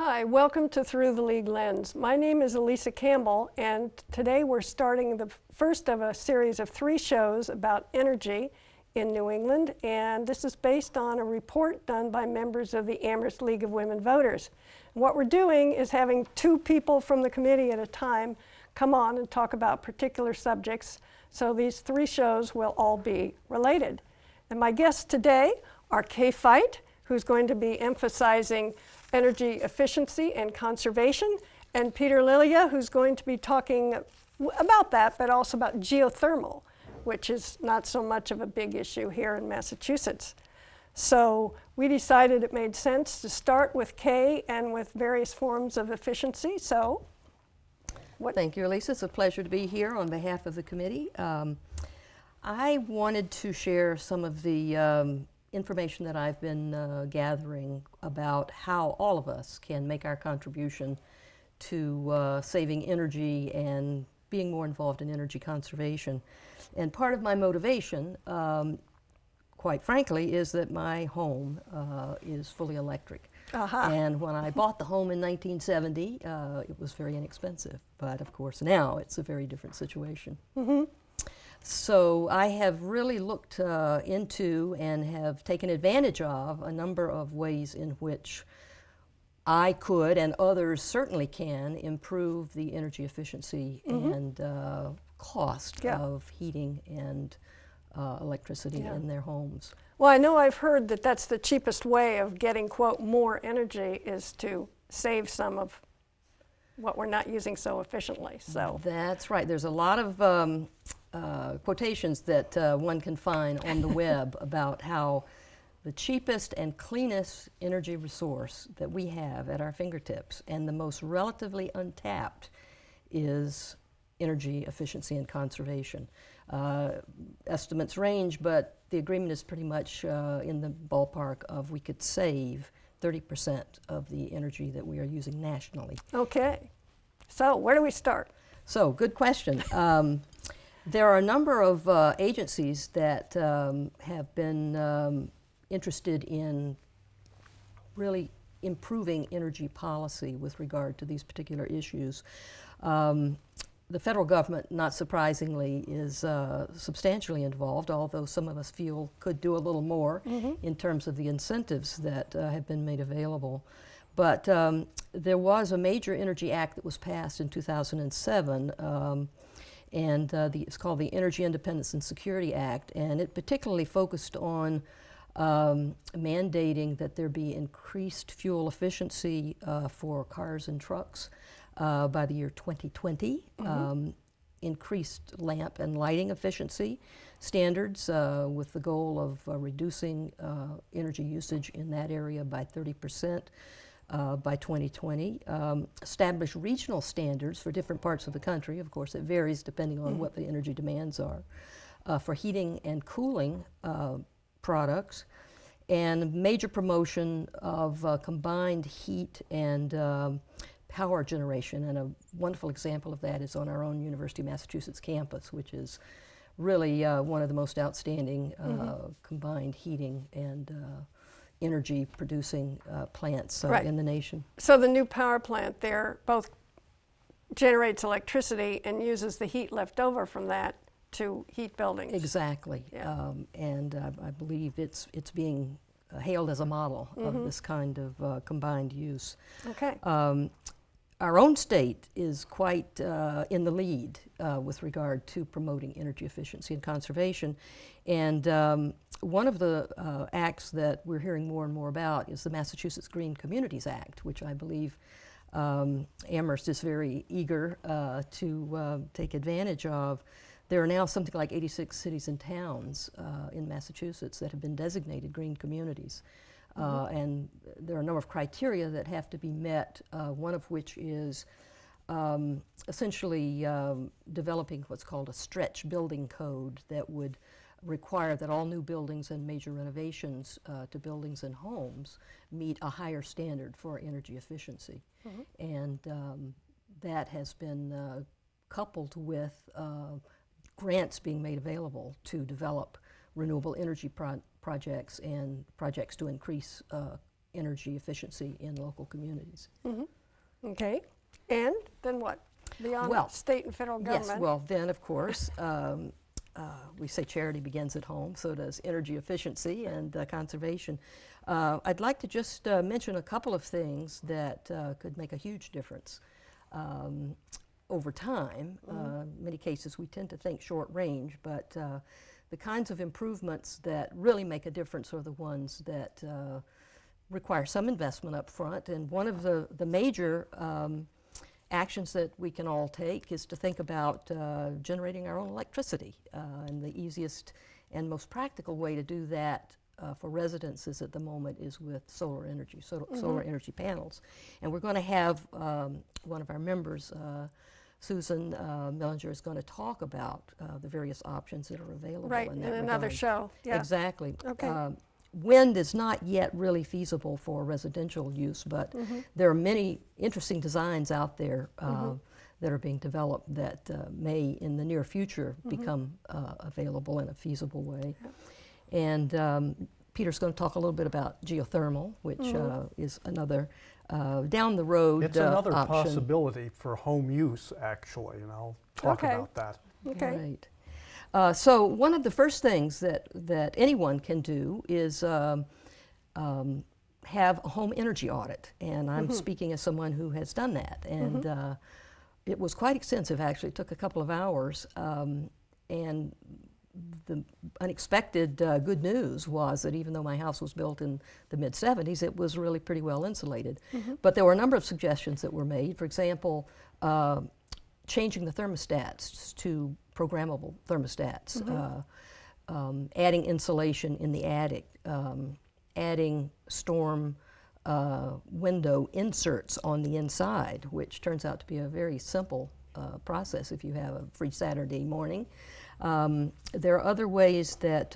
Hi, welcome to Through the League Lens. My name is Elisa Campbell, and today we're starting the first of a series of 3 shows about energy in New England, and this is based on a report done by members of the Amherst League of Women Voters. And what we're doing is having 2 people from the committee at a time come on and talk about particular subjects, so these 3 shows will all be related. And my guests today are Kay Feit, who's going to be emphasizing energy efficiency and conservation, and Peter Lilia, who's going to be talking about that, but also about geothermal, which is not so much of a big issue here in Massachusetts. So we decided it made sense to start with Kay and with various forms of efficiency. So, Thank you, Elisa. It's a pleasure to be here on behalf of the committee. I wanted to share some of the information that I've been gathering about how all of us can make our contribution to saving energy and being more involved in energy conservation. And part of my motivation, quite frankly, is that my home is fully electric. And when I bought the home in 1970, it was very inexpensive. But of course now it's a very different situation. So I have really looked into and have taken advantage of a number of ways in which I could, and others certainly can, improve the energy efficiency and cost of heating and electricity in their homes. well, I know I've heard that that's the cheapest way of getting, quote, more energy is to save some of what we're not using so efficiently. So that's right. There's a lot of quotations that one can find on the web about how the cheapest and cleanest energy resource that we have at our fingertips and the most relatively untapped is energy efficiency and conservation. Estimates range, but the agreement is pretty much in the ballpark of we could save 30% of the energy that we are using nationally. okay, so where do we start? So, good question. There are a number of agencies that have been interested in really improving energy policy with regard to these particular issues. The federal government, not surprisingly, is substantially involved, although some of us feel could do a little more in terms of the incentives that have been made available. But there was a major energy act that was passed in 2007, and it's called the Energy Independence and Security Act, and it particularly focused on mandating that there be increased fuel efficiency for cars and trucks by the year 2020, increased lamp and lighting efficiency standards with the goal of reducing energy usage in that area by 30%. By 2020, establish regional standards for different parts of the country. Of course, it varies depending on what the energy demands are, for heating and cooling products, and major promotion of combined heat and power generation. And a wonderful example of that is on our own University of Massachusetts campus, which is really one of the most outstanding combined heating and energy producing plants in the nation. So the new power plant there both generates electricity and uses the heat left over from that to heat buildings. Exactly. Yeah. And I believe it's being hailed as a model of this kind of combined use. Okay. Our own state is quite in the lead with regard to promoting energy efficiency and conservation. And one of the acts that we're hearing more and more about is the Massachusetts Green Communities Act, which I believe Amherst is very eager to take advantage of. There are now something like 86 cities and towns in Massachusetts that have been designated green communities. And there are a number of criteria that have to be met, one of which is essentially developing what's called a stretch building code that would require that all new buildings and major renovations to buildings and homes meet a higher standard for energy efficiency. And that has been coupled with grants being made available to develop renewable energy projects and projects to increase energy efficiency in local communities. Okay. And then what? Beyond state and federal government? Yes, well then of course, we say charity begins at home, so does energy efficiency and conservation. I'd like to just mention a couple of things that could make a huge difference over time. In many cases we tend to think short range, but the kinds of improvements that really make a difference are the ones that require some investment up front. And one of the major actions that we can all take is to think about generating our own electricity. And the easiest and most practical way to do that for residences at the moment is with solar energy, solar energy panels. And we're going to have one of our members, Susan Mellinger, is going to talk about the various options that are available in that another regard. show. Yeah. Exactly. Okay. Wind is not yet really feasible for residential use, but there are many interesting designs out there that are being developed that may, in the near future, become available in a feasible way. And Peter's going to talk a little bit about geothermal, which is another down the road It's another option. possibility for home use, actually, and I'll talk about that. Okay. Right. So one of the first things that anyone can do is have a home energy audit, and I'm speaking as someone who has done that, and it was quite extensive. Actually, it took a couple of hours, and the unexpected good news was that even though my house was built in the mid-70s, it was really pretty well insulated. But there were a number of suggestions that were made. For example, changing the thermostats to programmable thermostats, adding insulation in the attic, adding storm window inserts on the inside, which turns out to be a very simple process if you have a free Saturday morning. There are other ways that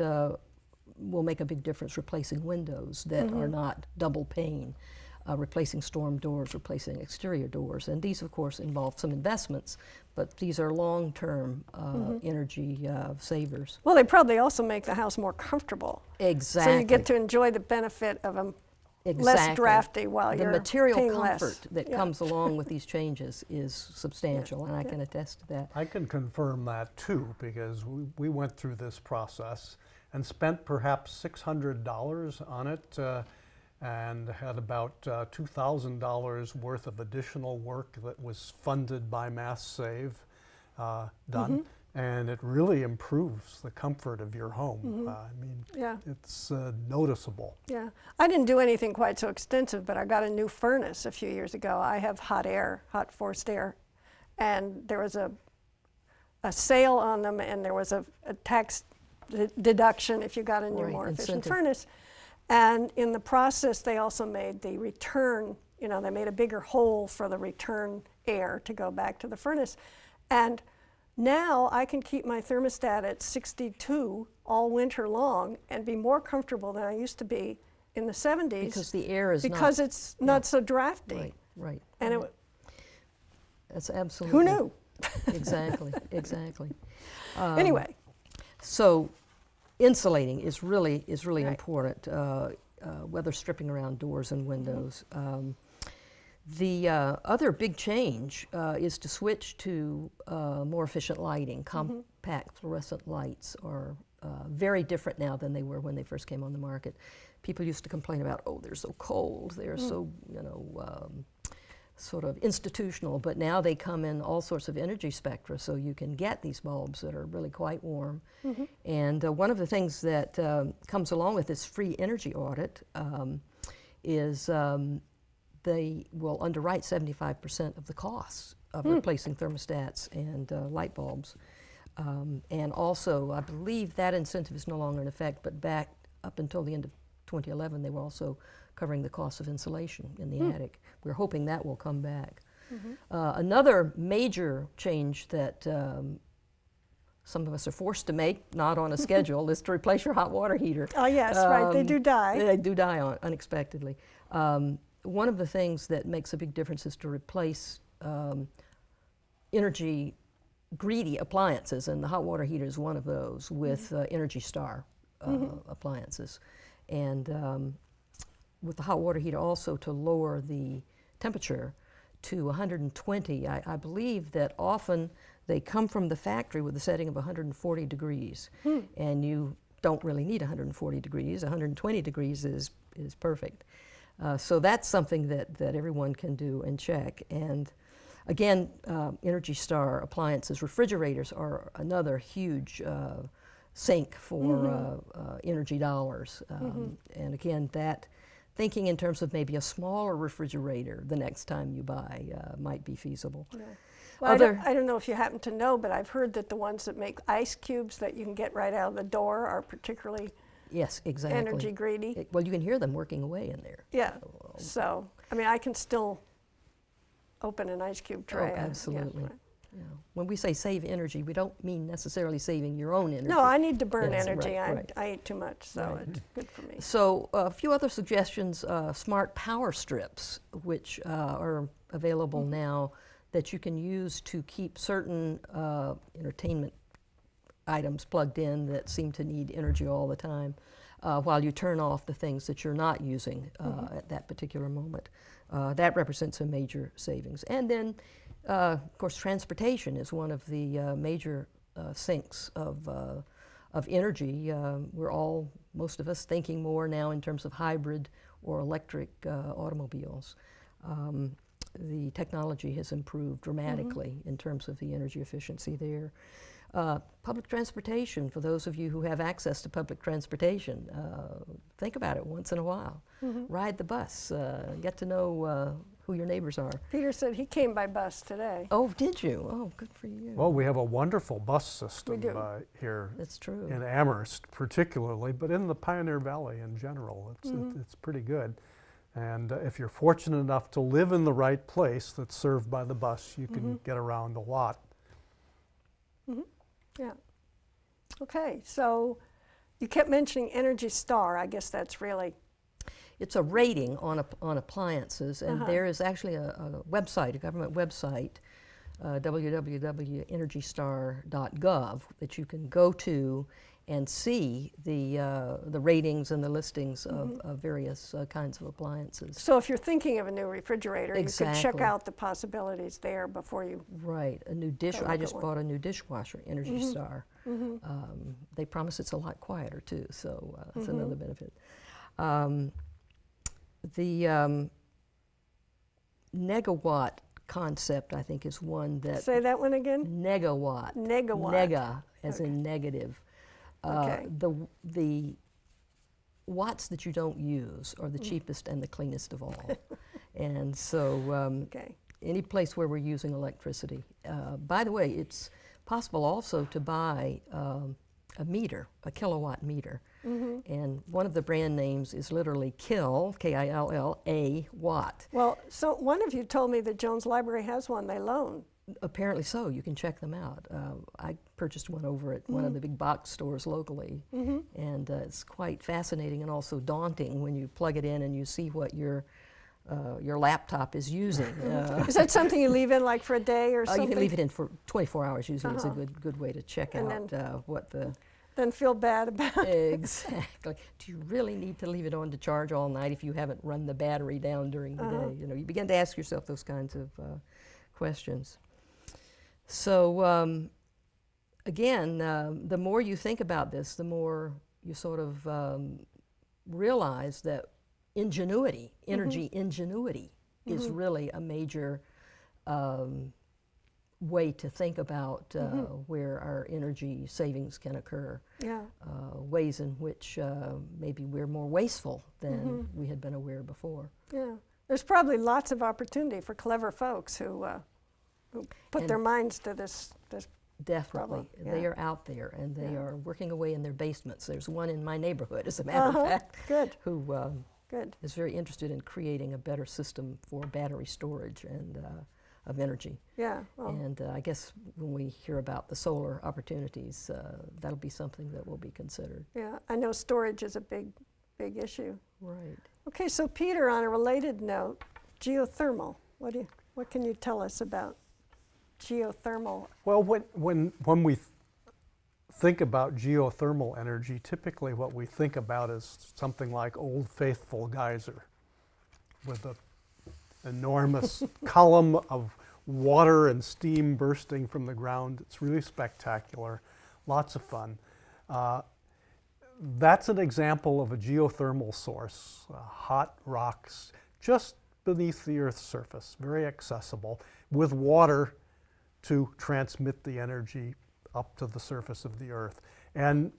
will make a big difference: replacing windows that are not double pane, replacing storm doors, replacing exterior doors. And these, of course, involve some investments, but these are long-term energy savers. Well, they probably also make the house more comfortable. Exactly. So you get to enjoy the benefit of a less drafty while you're the material paying comfort less. that comes along with these changes is substantial, and I can attest to that. I can confirm that too, because we went through this process and spent perhaps $600 on it, and had about $2,000 worth of additional work that was funded by Mass Save done. And it really improves the comfort of your home. I mean, it's noticeable. Yeah, I didn't do anything quite so extensive, but I got a new furnace a few years ago. I have hot forced air, and there was a sale on them, and there was a tax deduction if you got a new, more efficient furnace. And in the process, they also made the return, they made a bigger hole for the return air to go back to the furnace. And now I can keep my thermostat at 62 all winter long and be more comfortable than I used to be in the 70s. Because the air is it's not so drafty. Right, right. And that's absolutely. Who knew? Exactly, exactly. Anyway. So insulating is really important. Weather stripping around doors and windows. The other big change is to switch to more efficient lighting. Compact fluorescent lights are very different now than they were when they first came on the market. People used to complain about, oh, they're so cold, they're so, sort of institutional, but now they come in all sorts of energy spectra, so you can get these bulbs that are really quite warm. And one of the things that comes along with this free energy audit is they will underwrite 75% of the costs of replacing thermostats and light bulbs. And also, I believe that incentive is no longer in effect, but back up until the end of 2011, they were also covering the cost of insulation in the attic. We're hoping that will come back. Another major change that some of us are forced to make, not on a schedule, is to replace your hot water heater. Oh yes, right, they do die. They do die unexpectedly. One of the things that makes a big difference is to replace energy greedy appliances, and the hot water heater is one of those, with Energy Star appliances. And with the hot water heater also to lower the temperature to 120. I believe that often they come from the factory with a setting of 140 degrees, and you don't really need 140 degrees. 120 degrees is perfect. So that's something that everyone can do and check. And again, Energy Star appliances, refrigerators are another huge sink for energy dollars. And again, that thinking in terms of maybe a smaller refrigerator the next time you buy might be feasible. Yeah. Well, I don't know if you happen to know, but I've heard that the ones that make ice cubes that you can get right out of the door are particularly energy greedy. Well, you can hear them working away in there. Yeah. So, I mean, I can still open an ice cube tray. Oh, absolutely. Yeah, right. Yeah. When we say save energy, we don't mean necessarily saving your own energy. No, I need to burn Yes, energy. right. I eat too much, so it's good for me. So a few other suggestions, smart power strips, which are available now that you can use to keep certain entertainment items plugged in that seem to need energy all the time while you turn off the things that you're not using at that particular moment. That represents a major savings. And then, of course, transportation is one of the major sinks of energy. We're all, most of us, thinking more now in terms of hybrid or electric automobiles. The technology has improved dramatically in terms of the energy efficiency there. Public transportation, for those of you who have access to public transportation, think about it once in a while. Ride the bus, get to know who your neighbors are. Peter said he came by bus today. Oh, did you? Oh, good for you. Well, we have a wonderful bus system here That's true. in Amherst particularly, but in the Pioneer Valley in general, it's pretty good. And if you're fortunate enough to live in the right place that's served by the bus, you can get around a lot. Yeah. Okay, so you kept mentioning Energy Star. I guess that's really... It's a rating on appliances, and there is actually a website, a government website, www.energystar.gov, that you can go to and see the ratings and the listings of various kinds of appliances. So if you're thinking of a new refrigerator, Exactly. you can check out the possibilities there before you... Right, a new I just bought a new dishwasher, Energy Star. They promise it's a lot quieter too, so that's another benefit. The negawatt concept, I think, is one that... Say that one again? Negawatt. Negawatt. Nega, as in negative. Okay. The watts that you don't use are the cheapest and the cleanest of all. And so any place where we're using electricity. By the way, it's possible also to buy a meter, a kilowatt meter. And one of the brand names is literally KILL, K-I-L-L, a watt. Well, so one of you told me that Jones Library has one they loan. Apparently so. You can check them out. I purchased one over at one of the big box stores locally, and it's quite fascinating and also daunting when you plug it in and you see what your laptop is using. Is that something you leave in like for a day or something? You can leave it in for 24 hours usually. It's a good way to check And out what the... Then feel bad about it. Exactly. Do you really need to leave it on to charge all night if you haven't run the battery down during the day? You know, you begin to ask yourself those kinds of questions. So again, the more you think about this, the more you sort of realize that ingenuity, energy ingenuity, is really a major way to think about where our energy savings can occur. Yeah. Ways in which maybe we're more wasteful than we had been aware before. Yeah. There's probably lots of opportunity for clever folks who put their minds to this Definitely. problem. They are out there, and they are working away in their basements. There's one in my neighborhood, as a matter of fact, who is very interested in creating a better system for battery storage and of energy. Yeah. Well. And I guess when we hear about the solar opportunities, that'll be something that will be considered. Yeah. I know storage is a big issue. Right. Okay. So Peter, on a related note, geothermal. What can you tell us about geothermal? Well, when we think about geothermal energy, typically what we think about is something like Old Faithful geyser. with an enormous column of water and steam bursting from the ground. It's really spectacular, lots of fun. That's an example of a geothermal source, hot rocks just beneath the Earth's surface, very accessible, with water to transmit the energy up to the surface of the Earth. And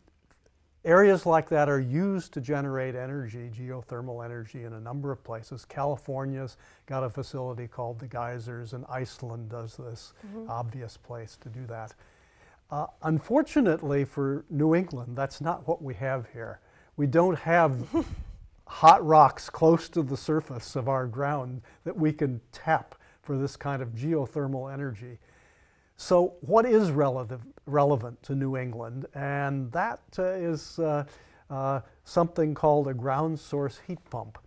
areas like that are used to generate energy, geothermal energy, in a number of places. California's got a facility called the Geysers, and Iceland does this, obvious place to do that. Unfortunately for New England, that's not what we have here. We don't have hot rocks close to the surface of our ground that we can tap for this kind of geothermal energy. So what is relevant to New England? And that is something called a ground source heat pump.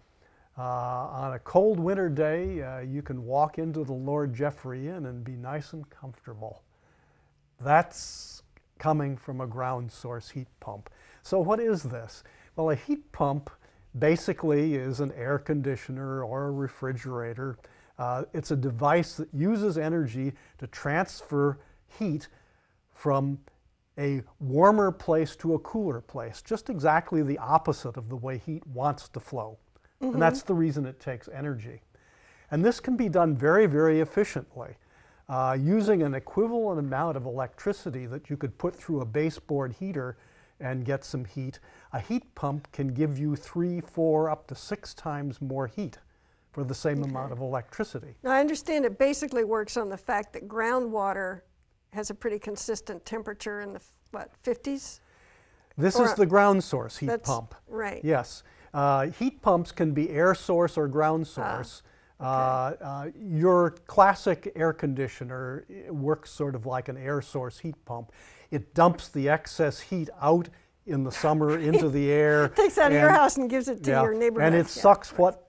On a cold winter day, you can walk into the Lord Jeffrey Inn and be nice and comfortable. That's coming from a ground source heat pump. So what is this? Well, a heat pump basically is an air conditioner or a refrigerator. It's a device that uses energy to transfer heat from a warmer place to a cooler place, just exactly the opposite of the way heat wants to flow. And that's the reason it takes energy. And this can be done very, very efficiently. Using an equivalent amount of electricity that you could put through a baseboard heater and get some heat, a heat pump can give you 3, 4, up to 6 times more heat for the same amount of electricity. Now, I understand it basically works on the fact that groundwater has a pretty consistent temperature in the, what, 50s? This is the ground source heat pump. Right. Yes. Heat pumps can be air source or ground source. Your classic air conditioner works sort of like an air source heat pump. It dumps the excess heat out in the summer into the air. Takes out of your house and gives it to your neighborhood. And it sucks what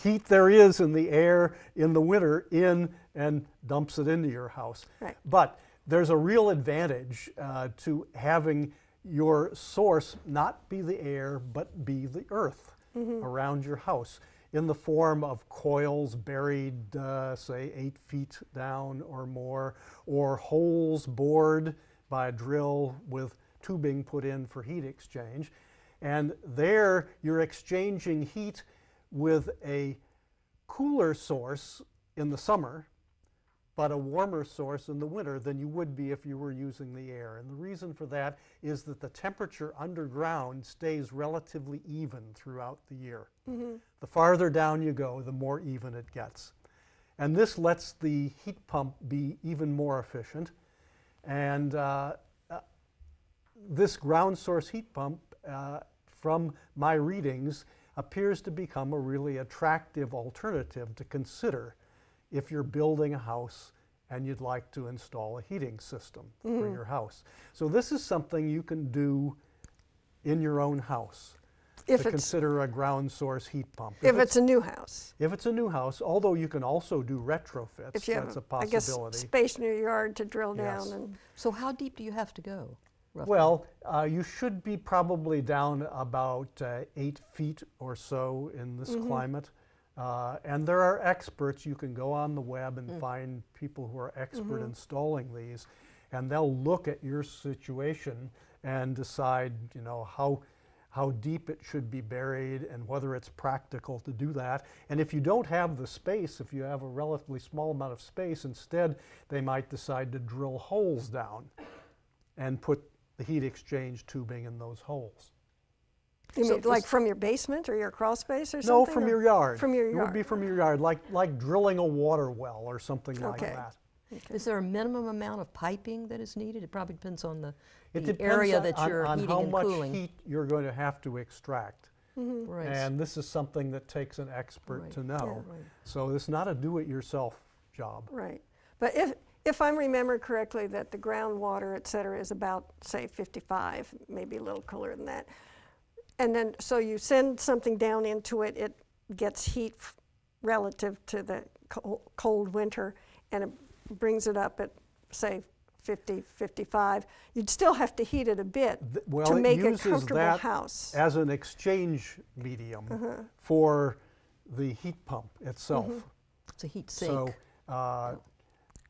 heat there is in the air in the winter in and dumps it into your house. Right. But there's a real advantage to having your source not be the air but be the earth around your house, in the form of coils buried, say, 8 feet down or more, or holes bored by a drill with tubing put in for heat exchange. And there you're exchanging heat with a cooler source in the summer, but a warmer source in the winter than you would be if you were using the air. And the reason for that is that the temperature underground stays relatively even throughout the year. The farther down you go, the more even it gets. And this lets the heat pump be even more efficient. And this ground source heat pump, from my readings, appears to become a really attractive alternative to consider if you're building a house and you'd like to install a heating system for your house. So this is something you can do in your own house, to consider a ground source heat pump. If it's a new house. If it's a new house, although you can also do retrofits, If you that's have, a possibility. I guess, space in your yard to drill Yes. down. And So how deep do you have to go, roughly? Well, you should be probably down about 8 feet or so in this climate. And there are experts. You can go on the web and find people who are expert installing these, and they'll look at your situation and decide, you know, how deep it should be buried and whether it's practical to do that. And if you don't have the space, if you have a relatively small amount of space, instead they might decide to drill holes down and put the heat exchange tubing in those holes. you mean like from your basement or your crawl space or something? No, from your yard. From your It yard. would be from your yard, like drilling a water well or something like that. Is there a minimum amount of piping that is needed? It probably depends on the It depends area that you're on heating how and much cooling. heat you're going to have to extract. Right. And this is something that takes an expert Right. to know. Yeah. Right. So it's not a do-it-yourself job. Right. But if I remember correctly, that the groundwater, et cetera, is about, say, 55, maybe a little cooler than that. And then, so you send something down into it, it gets heat relative to the cold winter, and it brings it up at, say, 50, 55. You'd still have to heat it a bit to make a comfortable house. As an exchange medium for the heat pump itself. It's a heat sink. So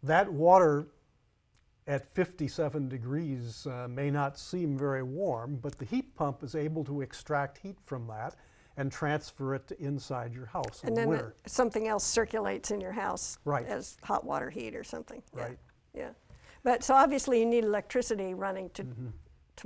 that water at 57 degrees may not seem very warm, but the heat pump is able to extract heat from that and transfer it to inside your house in And the then winter. something else circulates in your house Right. as hot water heat or something. Yeah. Right. Yeah. But so obviously you need electricity running to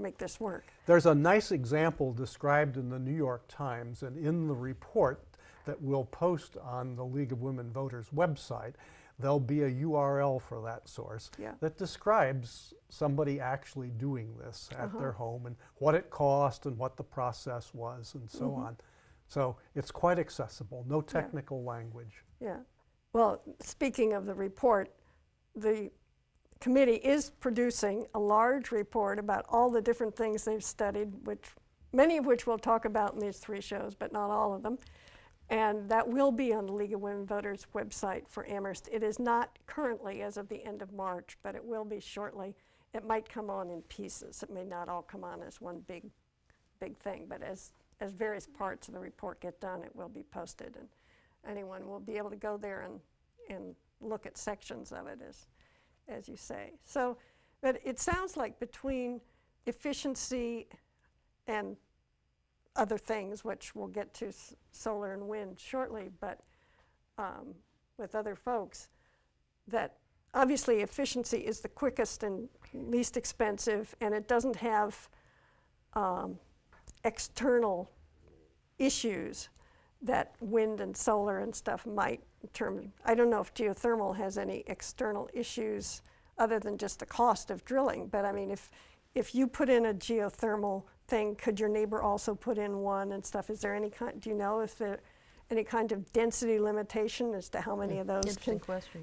make this work. There's a nice example described in the New York Times and in the report that we'll post on the League of Women Voters website. There'll be a URL for that source that describes somebody actually doing this at their home and what it cost and what the process was and so on. So it's quite accessible, no technical language. Yeah. Well, speaking of the report, the committee is producing a large report about all the different things they've studied, many of which we'll talk about in these 3 shows, but not all of them. And that will be on the League of Women Voters website for Amherst. It is not currently as of the end of March, but it will be shortly. It might come on in pieces. It may not all come on as one big thing, but as various parts of the report get done, it will be posted, and anyone will be able to go there and look at sections of it, as you say. So, but it sounds like between efficiency and other things, which we'll get to solar and wind shortly, but with other folks, that obviously efficiency is the quickest and least expensive, and it doesn't have external issues that wind and solar and stuff might determine. I don't know if geothermal has any external issues other than just the cost of drilling, but I mean, if you put in a geothermal thing, could your neighbor also put in one and stuff? Is there any kind, do you know if there any kind of density limitation as to how many of those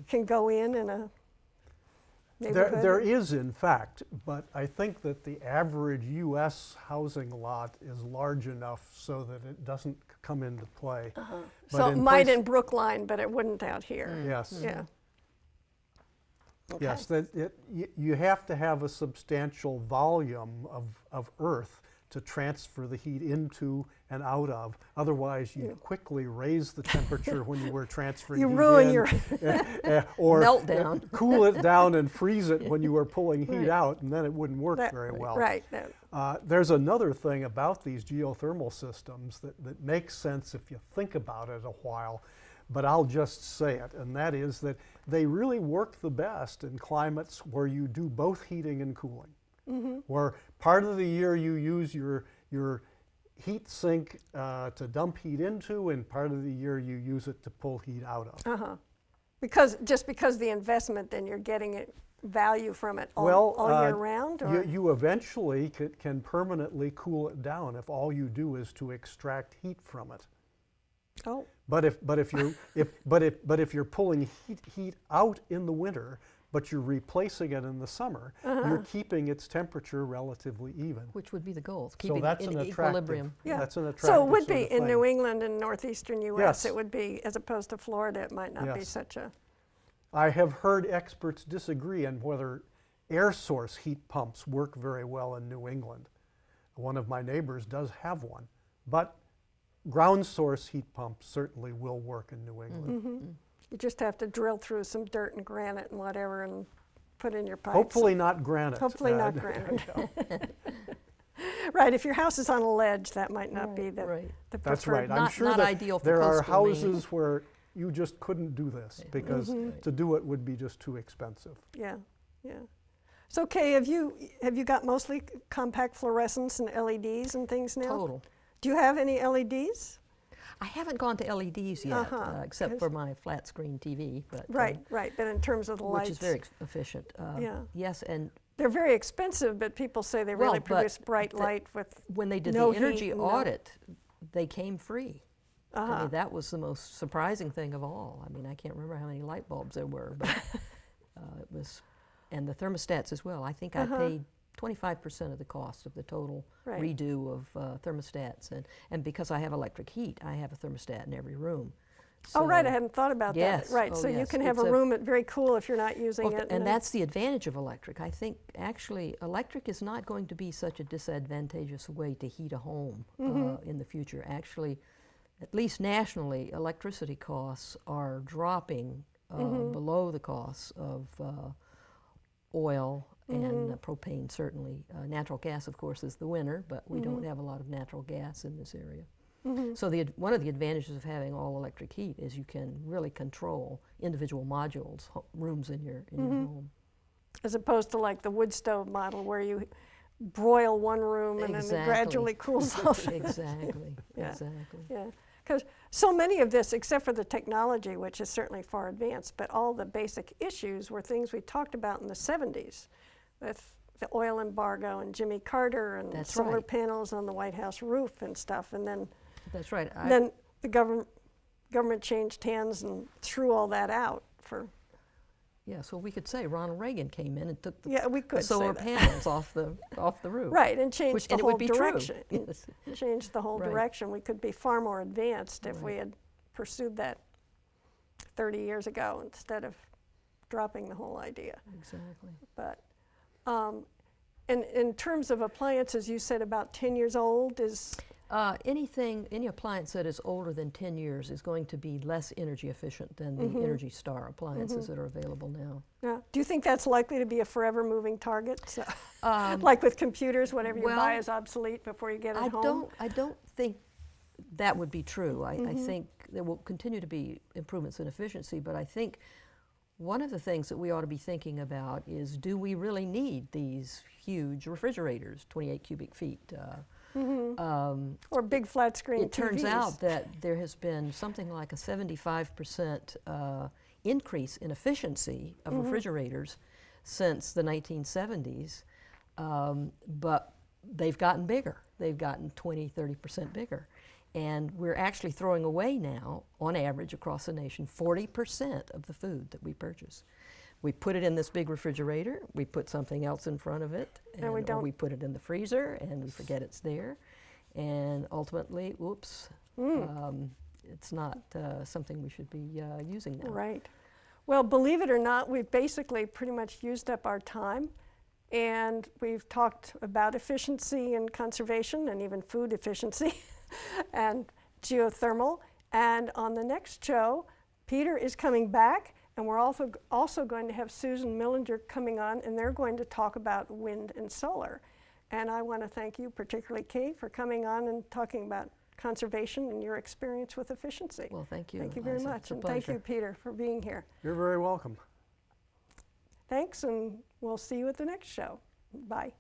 can go in a neighborhood? There is, in fact, but I think that the average U.S. housing lot is large enough so that it doesn't come into play. So it might in Brookline, but it wouldn't out here. Yes. Yeah. Okay. Yes, you have to have a substantial volume of earth to transfer the heat into and out of. Otherwise, you quickly raise the temperature when you were transferring heat ruin in, your or meltdown. Cool it down and freeze it when you were pulling heat out, and then it wouldn't work very well. Right. There's another thing about these geothermal systems that makes sense if you think about it a while, but I'll just say it, and that is that they really work the best in climates where you do both heating and cooling. Where part of the year you use your heat sink to dump heat into, and part of the year you use it to pull heat out of. Because the investment, then you're getting value from it all year round? Or? You eventually can permanently cool it down if all you do is to extract heat from it. Oh. But if you're pulling heat out in the winter, but you're replacing it in the summer, you're keeping its temperature relatively even. Which would be the goal, keeping that's in an equilibrium. That's an attractive So it would be sort of in thing. New England and northeastern U.S. Yes. It would be, as opposed to Florida, it might not be such a... I have heard experts disagree on whether air source heat pumps work very well in New England. One of my neighbors does have one, but ground source heat pumps certainly will work in New England. You just have to drill through some dirt and granite and whatever and put in your pipes. Hopefully not granite. Hopefully not granite. Right, if your house is on a ledge, that might not be the preferred. That's right. I'm sure not that ideal for there are coastal Maine. houses where you just couldn't do this because to do it would be just too expensive. Yeah. So Kay, have you got mostly compact fluorescents and LEDs and things now? Total. Do you have any LEDs? I haven't gone to LEDs yet, except for my flat screen TV. But, right. But in terms of the lights. Which is very efficient. Yes, and they're very expensive, but people say they really produce bright light with when they did no the energy heat, audit, they came free. I mean, that was the most surprising thing of all. I mean, I can't remember how many light bulbs there were, but it was, and the thermostats as well. I think I paid 25% of the cost of the total redo of thermostats. And because I have electric heat, I have a thermostat in every room. So, I hadn't thought about that. Right, so you can have a room that's very cool if you're not using it. And that's the advantage of electric. I think actually electric is not going to be such a disadvantageous way to heat a home in the future. Actually, at least nationally, electricity costs are dropping below the costs of oil and propane, certainly. Natural gas, of course, is the winner, but we don't have a lot of natural gas in this area. So one of the advantages of having all-electric heat is you can really control individual modules, rooms in your home. As opposed to like the wood stove model where you broil one room and then it gradually cools off. Exactly, Yeah. exactly. Yeah, because so many of this, except for the technology, which is certainly far advanced, but all the basic issues were things we talked about in the 70s with the oil embargo and Jimmy Carter and solar panels on the White House roof and stuff. And then, that's right. Then the government changed hands and threw all that out for. Yeah, so we could say Ronald Reagan came in and took the solar panels off the roof. Right, and changed the whole direction. Yes. Changed the whole direction. We could be far more advanced if we had pursued that 30 years ago instead of dropping the whole idea. Exactly. But in terms of appliances, you said about 10 years old is? Any appliance that is older than 10 years is going to be less energy efficient than the Energy Star appliances that are available now. Yeah. Do you think that's likely to be a forever moving target? So, like with computers, whatever you buy is obsolete before you get it home? I don't think that would be true. I think there will continue to be improvements in efficiency, but I think one of the things that we ought to be thinking about is, do we really need these huge refrigerators, 28 cubic feet? Or big flat screen It turns out that there has been something like a 75% increase in efficiency of refrigerators since the 1970s, but they've gotten bigger. They've gotten 20, 30% bigger. And we're actually throwing away now, on average across the nation, 40% of the food that we purchase. We put it in this big refrigerator, we put something else in front of it, or we put it in the freezer and we forget it's there. And ultimately, oops, it's not something we should be using now. Right. Well, believe it or not, we've basically pretty much used up our time. And we've talked about efficiency and conservation and even food efficiency and geothermal. And on the next show, Peter is coming back. And we're also going to have Susan Millinger coming on, and they're going to talk about wind and solar. And I want to thank you, particularly Kay, for coming on and talking about conservation and your experience with efficiency. Well, thank you. Thank you very much. And thank you, Peter, for being here. You're very welcome. Thanks, and we'll see you at the next show. Bye.